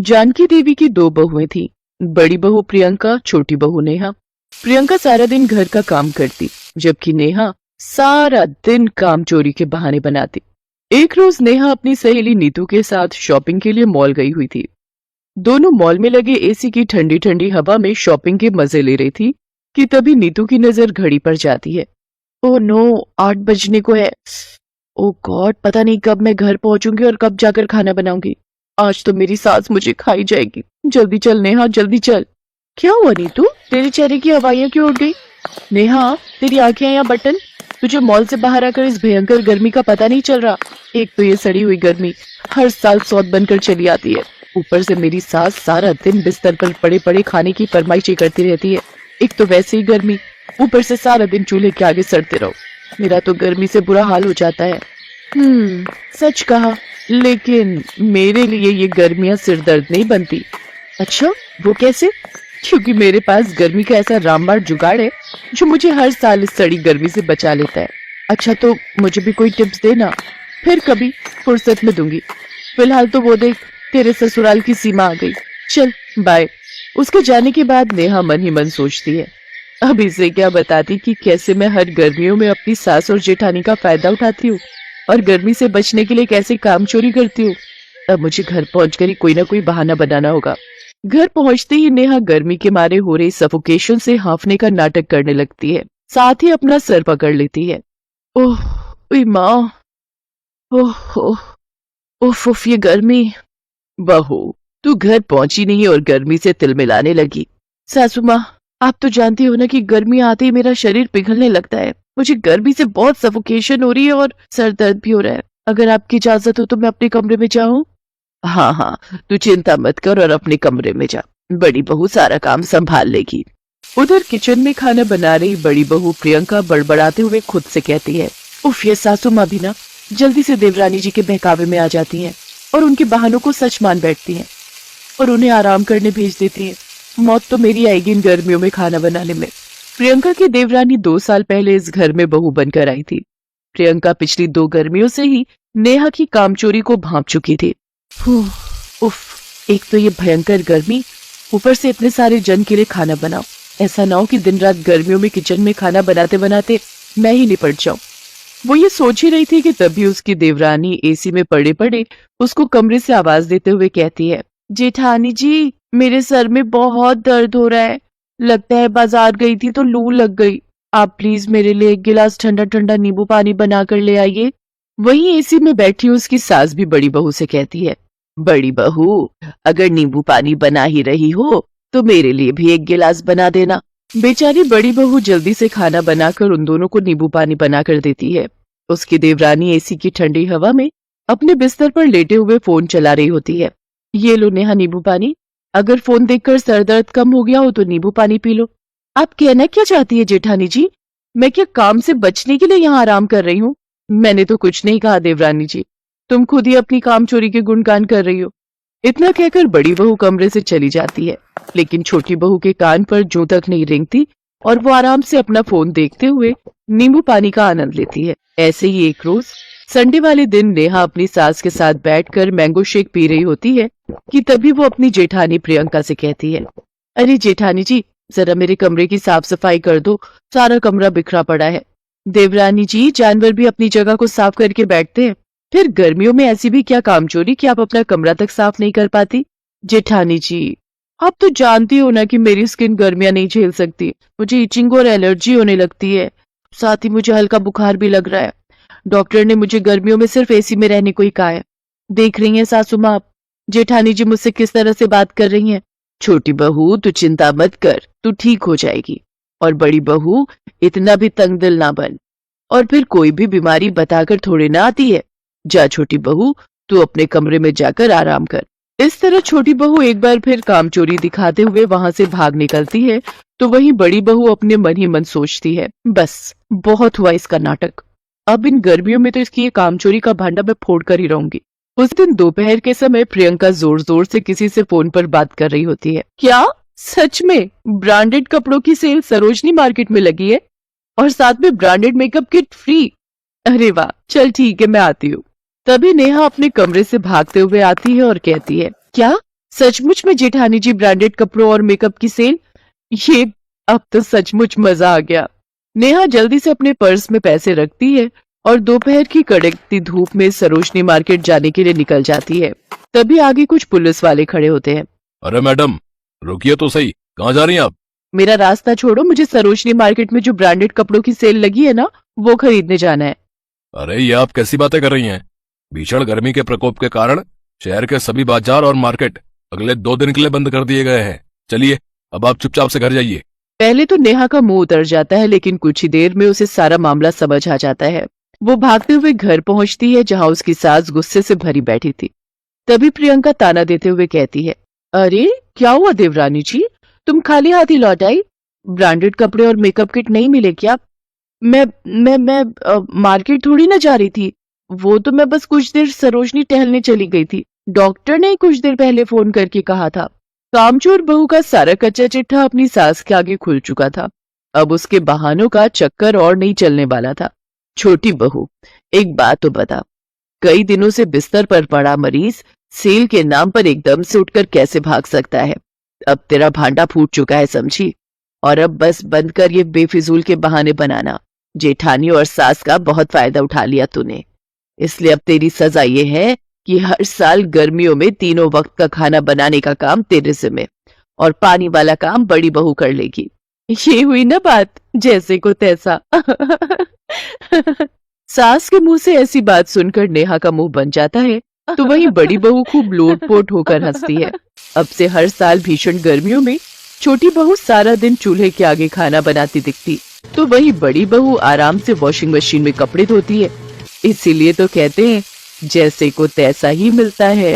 जानकी देवी की दो बहुएं थीं। बड़ी बहू प्रियंका, छोटी बहू नेहा। प्रियंका सारा दिन घर का काम करती, जबकि नेहा सारा दिन काम चोरी के बहाने बनाती। एक रोज नेहा अपनी सहेली नीतू के साथ शॉपिंग के लिए मॉल गई हुई थी। दोनों मॉल में लगे एसी की ठंडी ठंडी हवा में शॉपिंग के मजे ले रही थी कि तभी नीतू की नजर घड़ी पर जाती है। ओह नो, 8 बजने को है। ओ गॉड, पता नहीं कब मैं घर पहुंचूंगी और कब जाकर खाना बनाऊंगी। आज तो मेरी सास मुझे खाई जाएगी। जल्दी चल नेहा, जल्दी चल। क्या हुआ नीतू, तेरे चेहरे की हवाइयां क्यों उड़ गई? नेहा, तेरी आंखें या बटन? तुझे मॉल से बाहर आकर इस भयंकर गर्मी का पता नहीं चल रहा? एक तो ये सड़ी हुई गर्मी हर साल सौत बनकर चली आती है, ऊपर से मेरी सास सारा दिन बिस्तर पर पड़े पड़े खाने की फरमाइशी करती रहती है। एक तो वैसे ही गर्मी, ऊपर से सारा दिन चूल्हे के आगे सड़ते रहो। मेरा तो गर्मी से बुरा हाल हो जाता है। सच कहा, लेकिन मेरे लिए ये गर्मियां सिरदर्द नहीं बनती। अच्छा, वो कैसे? क्योंकि मेरे पास गर्मी का ऐसा रामबाण जुगाड़ है जो मुझे हर साल इस सड़ी गर्मी से बचा लेता है। अच्छा, तो मुझे भी कोई टिप्स देना, फिर कभी फुर्सत में दूंगी। फिलहाल तो वो देख, तेरे ससुराल की सीमा आ गई। चल बाय। उसके जाने के बाद नेहा मन ही मन सोचती है, अब इसे क्या बताती कि कैसे मैं हर गर्मियों में अपनी सास और जेठानी का फायदा उठाती हूँ और गर्मी से बचने के लिए कैसे काम चोरी करती हूँ। अब मुझे घर पहुंचकर ही कोई ना कोई बहाना बनाना होगा। घर पहुंचते ही नेहा गर्मी के मारे हो रही सफोकेशन से हांफने का नाटक करने लगती है, साथ ही अपना सर पकड़ लेती है। ओह ओए माँ, ओह ओह, उफ उफ, ये गर्मी। बहू, तू घर पहुंची नहीं और गर्मी से तिलमिलाने लगी। सासू माँ, आप तो जानती हो ना कि गर्मी आते ही मेरा शरीर पिघलने लगता है। मुझे गर्मी से बहुत सफोकेशन हो रही है और सर दर्द भी हो रहा है। अगर आपकी इजाजत हो तो मैं अपने कमरे में जाऊं? हाँ हाँ, तू चिंता मत कर और अपने कमरे में जा, बड़ी बहू सारा काम संभाल लेगी। उधर किचन में खाना बना रही बड़ी बहू प्रियंका बड़बड़ाते हुए खुद से कहती है, उफ, ये सासू माँ भी ना जल्दी से देवरानी जी के बहकावे में आ जाती हैं और उनके बहानों को सच मान बैठती हैं और उन्हें आराम करने भेज देती हैं। मौत तो मेरी आएगी इन गर्मियों में खाना बनाने में। प्रियंका की देवरानी 2 साल पहले इस घर में बहू बनकर आई थी। प्रियंका पिछली 2 गर्मियों से ही नेहा की कामचोरी को भांप चुकी थी। उफ, एक तो ये भयंकर गर्मी, ऊपर से इतने सारे जन के लिए खाना बनाओ। ऐसा ना हो कि दिन रात गर्मियों में किचन में खाना बनाते बनाते मैं ही निपट जाऊं। वो ये सोच ही रही थी कि तभी उसकी देवरानी एसी में पड़े पड़े उसको कमरे से आवाज देते हुए कहती है, जेठानी जी, मेरे सर में बहुत दर्द हो रहा है। लगता है बाजार गई थी तो लू लग गई। आप प्लीज मेरे लिए 1 गिलास ठंडा ठंडा नींबू पानी बना कर ले आइए। वहीं एसी में बैठी उसकी सास भी बड़ी बहू से कहती है, बड़ी बहू, अगर नींबू पानी बना ही रही हो तो मेरे लिए भी 1 गिलास बना देना। बेचारी बड़ी बहू जल्दी से खाना बनाकर उन दोनों को नींबू पानी बनाकर देती है। उसकी देवरानी एसी की ठंडी हवा में अपने बिस्तर पर लेटे हुए फोन चला रही होती है। ये लो नेहा नींबू पानी, अगर फोन देखकर सर दर्द कम हो गया हो तो नींबू पानी पी लो। आप कहना क्या चाहती है जेठानी जी? मैं क्या काम से बचने के लिए यहाँ आराम कर रही हूँ? मैंने तो कुछ नहीं कहा देवरानी जी, तुम खुद ही अपनी काम चोरी के गुणगान कर रही हो। इतना कहकर बड़ी बहू कमरे से चली जाती है, लेकिन छोटी बहू के कान पर जूं तक नहीं रेंगती और वो आराम से अपना फोन देखते हुए नींबू पानी का आनंद लेती है। ऐसे ही एक रोज संडे वाले दिन नेहा अपनी सास के साथ बैठकर मैंगो शेक पी रही होती है कि तभी वो अपनी जेठानी प्रियंका से कहती है, अरे जेठानी जी, जरा मेरे कमरे की साफ सफाई कर दो, सारा कमरा बिखरा पड़ा है। देवरानी जी, जानवर भी अपनी जगह को साफ करके बैठते हैं, फिर गर्मियों में ऐसी भी क्या कामचोरी कि आप अपना कमरा तक साफ नहीं कर पाती? जेठानी जी, आप तो जानती हो ना कि मेरी स्किन गर्मियां नहीं झेल सकती, मुझे इचिंग और एलर्जी होने लगती है। साथ ही मुझे हल्का बुखार भी लग रहा है। डॉक्टर ने मुझे गर्मियों में सिर्फ एसी में रहने को ही कहा है। देख रही हैं सासू माँ आप, जेठानी जी मुझसे किस तरह से बात कर रही हैं। छोटी बहू, तू चिंता मत कर, तू ठीक हो जाएगी। और बड़ी बहू, इतना भी तंग दिल ना बन, और फिर कोई भी बीमारी बताकर थोड़े ना आती है। जा छोटी बहू, तू अपने कमरे में जाकर आराम कर। इस तरह छोटी बहू एक बार फिर कामचोरी दिखाते हुए वहां से भाग निकलती है, तो वहीं बड़ी बहू अपने मन ही मन सोचती है, बस बहुत हुआ इसका नाटक। अब इन गर्मियों में तो इसकी ये कामचोरी का भांडा मैं फोड़ कर ही रहूंगी। उस दिन दोपहर के समय प्रियंका जोर जोर से किसी से फोन पर बात कर रही होती है। क्या सच में ब्रांडेड कपड़ों की सेल सरोजनी मार्केट में लगी है और साथ में ब्रांडेड मेकअप किट फ्री? अरे वाह, चल ठीक है, मैं आती हूँ। तभी नेहा अपने कमरे से भागते हुए आती है और कहती है, क्या सचमुच में जेठानी जी ब्रांडेड कपड़ों और मेकअप की सेल, ये अब तो सचमुच मजा आ गया। नेहा जल्दी से अपने पर्स में पैसे रखती है और दोपहर की कड़कती धूप में सरोजनी मार्केट जाने के लिए निकल जाती है। तभी आगे कुछ पुलिस वाले खड़े होते हैं। अरे मैडम, रुकिए तो सही, कहाँ जा रही हैं आप? मेरा रास्ता छोड़ो, मुझे सरोजनी मार्केट में जो ब्रांडेड कपड़ों की सेल लगी है ना, वो खरीदने जाना है। अरे ये आप कैसी बातें कर रही हैं? भीषण गर्मी के प्रकोप के कारण शहर के सभी बाजार और मार्केट अगले 2 दिन के लिए बंद कर दिए गए हैं। चलिए, अब आप चुपचाप से घर जाइए। पहले तो नेहा का मुंह उतर जाता है, लेकिन कुछ ही देर में उसे सारा मामला समझ आ जाता है। वो भागते हुए घर पहुंचती है, जहां उसकी सास गुस्से से भरी बैठी थी। तभी प्रियंका ताना देते हुए कहती है, अरे क्या हुआ देवरानी जी, तुम खाली हाथ ही लौट आई? ब्रांडेड कपड़े और मेकअप किट नहीं मिले क्या? मैं मार्केट थोड़ी ना जा रही थी, वो तो मैं बस कुछ देर सरोजनी टहलने चली गई थी। डॉक्टर ने कुछ देर पहले फोन करके कहा था। कामचोर बहू का सारा कच्चा चिट्ठा अपनी सास के आगे खुल चुका था। अब उसके बहानों का चक्कर और नहीं चलने वाला था। छोटी बहू, एक बात तो बता, कई दिनों से बिस्तर पर पड़ा मरीज सेल के नाम पर एकदम से उठकर कैसे भाग सकता है? अब तेरा भांडा फूट चुका है, समझी? और अब बस बंद कर ये बेफिजूल के बहाने बनाना। जेठानी और सास का बहुत फायदा उठा लिया तूने, इसलिए अब तेरी सजा ये है कि हर साल गर्मियों में 3 वक्त का खाना बनाने का काम तेरे जिम्मे और पानी वाला काम बड़ी बहू कर लेगी। ये हुई ना बात, जैसे को तैसा। सास के मुंह से ऐसी बात सुनकर नेहा का मुंह बन जाता है, तो वहीं बड़ी बहू खूब लोटपोट होकर हंसती है। अब से हर साल भीषण गर्मियों में छोटी बहू सारा दिन चूल्हे के आगे खाना बनाती दिखती, तो वहीं बड़ी बहू आराम से वॉशिंग मशीन में कपड़े धोती है। इसीलिए तो कहते हैं, जैसे को तैसा ही मिलता है।